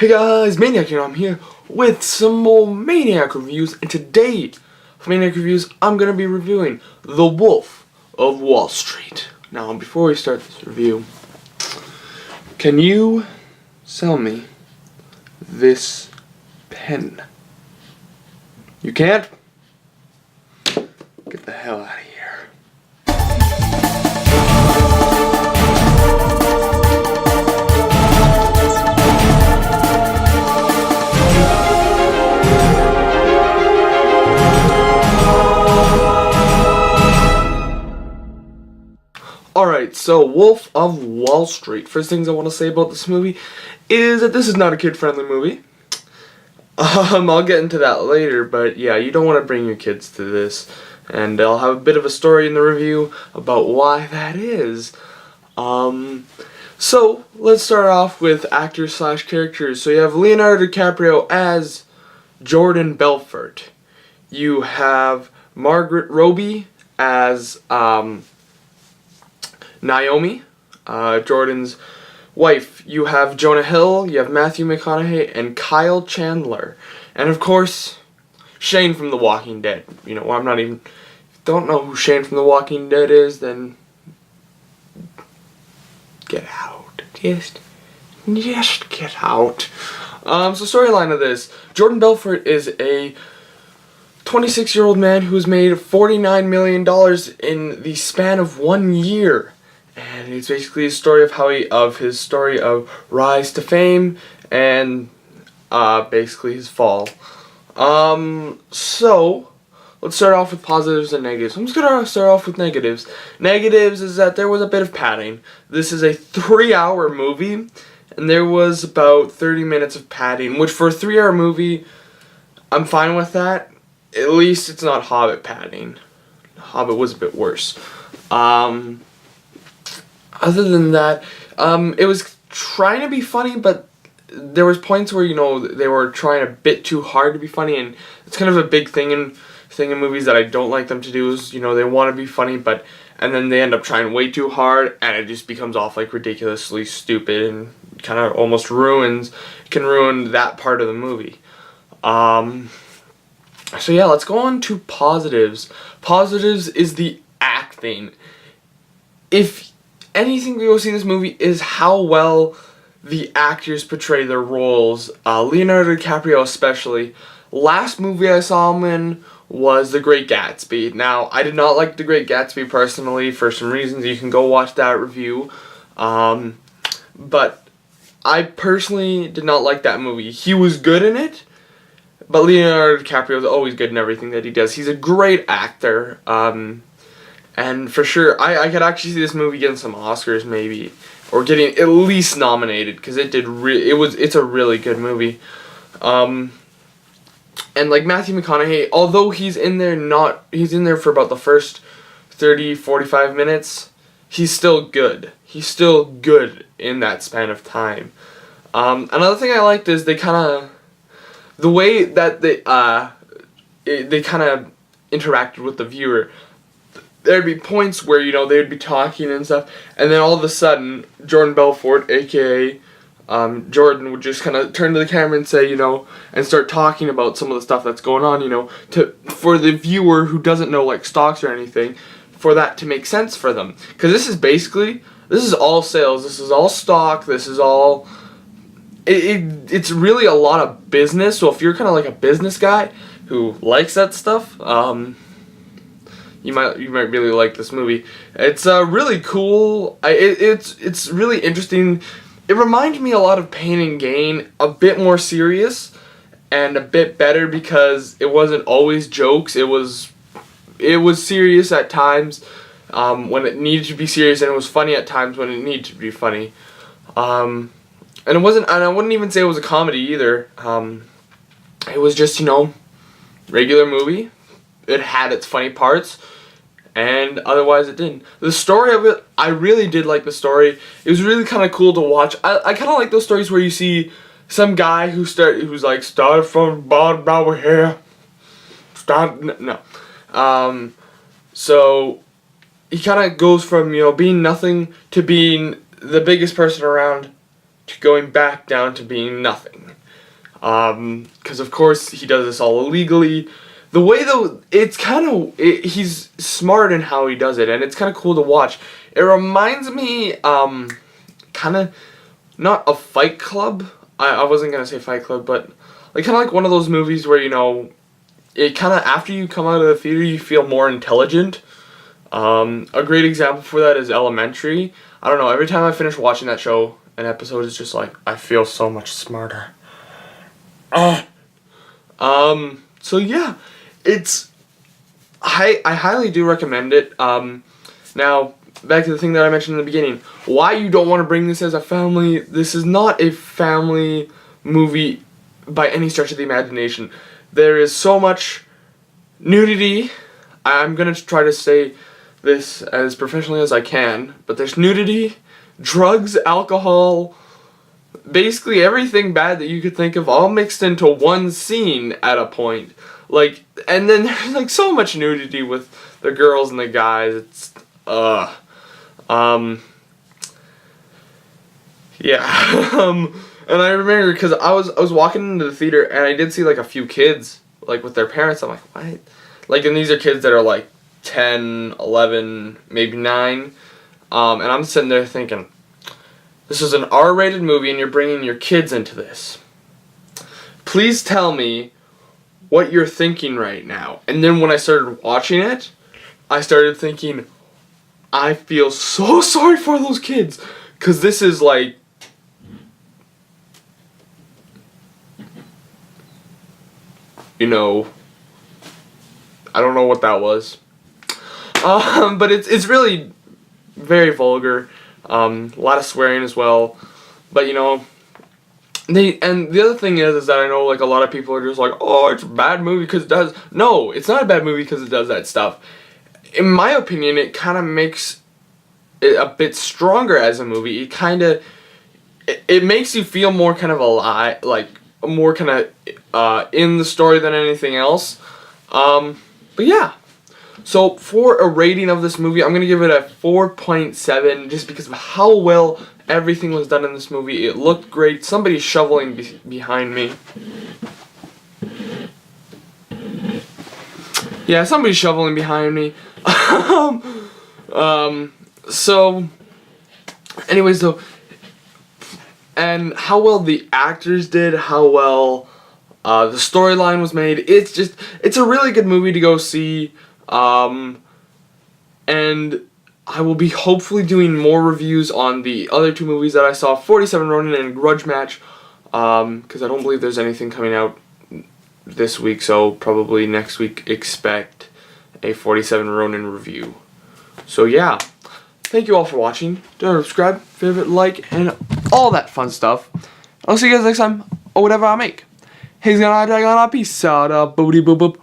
Hey guys, Maniac here. I'm here with some more Maniac reviews, and today for Maniac reviews I'm gonna be reviewing The Wolf of Wall Street. Now before we start this review, can you sell me this pen? You can't? Get the hell out of here. Alright, so Wolf of Wall Street. First things I want to say about this movie is that this is not a kid-friendly movie. I'll get into that later, but yeah, you don't want to bring your kids to this. And I'll have a bit of a story in the review about why that is. So, let's start off with actors / characters. So you have Leonardo DiCaprio as Jordan Belfort. You have Margaret Robbie as Naomi, Jordan's wife. You have Jonah Hill, you have Matthew McConaughey, and Kyle Chandler. And of course, Shane from The Walking Dead. You know, I'm not even... If you don't know who Shane from The Walking Dead is, then... get out. Just get out. So storyline of this. Jordan Belfort is a 26-year-old man who's made $49 million in the span of 1 year. And it's basically a story of his story of rise to fame and basically his fall. So let's start off with positives and negatives. I'm just gonna start off with negatives. Negatives is that there was a bit of padding. This is a 3-hour movie, and there was about 30 minutes of padding, which for a 3-hour movie, I'm fine with that. At least it's not Hobbit padding. Hobbit was a bit worse. Other than that, it was trying to be funny, but there was points where, you know, they were trying a bit too hard to be funny, and it's kind of a big thing in movies that I don't like them to do is, you know, they want to be funny, and then they end up trying way too hard, and it just becomes off like ridiculously stupid and kind of almost can ruin that part of the movie. So yeah, let's go on to positives. Positives is the acting. If anything to go see this movie is how well the actors portray their roles. Leonardo DiCaprio especially. Last movie I saw him in was The Great Gatsby. Now, I did not like The Great Gatsby personally for some reasons. You can go watch that review. But I personally did not like that movie. He was good in it, but Leonardo DiCaprio is always good in everything that he does. He's a great actor. And for sure, I could actually see this movie getting some Oscars maybe, or getting at least nominated, because it's a really good movie. And like Matthew McConaughey, although he's in there for about the first 30-45 minutes, he's still good. He's still good in that span of time. Another thing I liked is the way that they kind of interacted with the viewer. There'd be points where, you know, they'd be talking and stuff, and then all of a sudden, Jordan Belfort, aka Jordan, would just kind of turn to the camera and say, you know, and start talking about some of the stuff that's going on, you know, for the viewer who doesn't know, like, stocks or anything, for that to make sense for them. Because this is all sales, this is all stock, this is all... It's really a lot of business, so if you're kind of like a business guy who likes that stuff, you might really like this movie. It's really cool. It's really interesting. It reminds me a lot of Pain and Gain, a bit more serious and a bit better because it wasn't always jokes. It was serious at times when it needed to be serious, and it was funny at times when it needed to be funny. And it wasn't. And I wouldn't even say it was a comedy either. It was just, you know, regular movie. It had its funny parts, and otherwise it didn't. The story of it, I really did like the story. It was really kind of cool to watch. I kind of like those stories where you see some guy who's started from bottom over here. So he kind of goes from, you know, being nothing to being the biggest person around to going back down to being nothing. Because of course he does this all illegally. The way though, it's kind of, he's smart in how he does it, and it's kind of cool to watch. It reminds me, kind of, not a Fight Club. I wasn't gonna say Fight Club, but like kind of like one of those movies where, you know, it kind of, after you come out of the theater, you feel more intelligent. A great example for that is Elementary. I don't know, every time I finish watching that show, an episode is just like, I feel so much smarter. So yeah, it's, I highly do recommend it. Now, back to the thing that I mentioned in the beginning, why you don't want to bring this as a family. This is not a family movie by any stretch of the imagination. There is so much nudity. I'm going to try to say this as professionally as I can, but there's nudity, drugs, alcohol, basically everything bad that you could think of, all mixed into one scene at a point. Like, and then there's like so much nudity with the girls and the guys. It's yeah. And I remember because I was walking into the theater and I did see like a few kids like with their parents. I'm like, what? Like, and these are kids that are like 10, 11, maybe 9. And I'm sitting there thinking, this is an R-rated movie and you're bringing your kids into this. Please tell me what you're thinking right now. And then when I started watching it, I started thinking, I feel so sorry for those kids. Because this is like, you know, I don't know what that was. But it's really very vulgar. A lot of swearing as well. But you know, and the other thing is that I know like a lot of people are just like, oh, it's a bad movie because it does. No, it's not a bad movie because it does that stuff. In my opinion, it kind of makes it a bit stronger as a movie. It kind of, it makes you feel more kind of alive, like more kind of in the story than anything else. But yeah. So for a rating of this movie, I'm going to give it a 4.7 just because of how well everything was done in this movie. It looked great. Somebody's shoveling behind me. Yeah, somebody's shoveling behind me. So, anyways, though, and how well the actors did, how well the storyline was made. It's a really good movie to go see. And I will be hopefully doing more reviews on the other two movies that I saw, 47 Ronin and Grudge Match, because I don't believe there's anything coming out this week, so probably next week expect a 47 Ronin review. So yeah, thank you all for watching. Don't subscribe, favorite, like, and all that fun stuff. I'll see you guys next time, or whatever I make. Hey, gonna peace out, booty boop boop.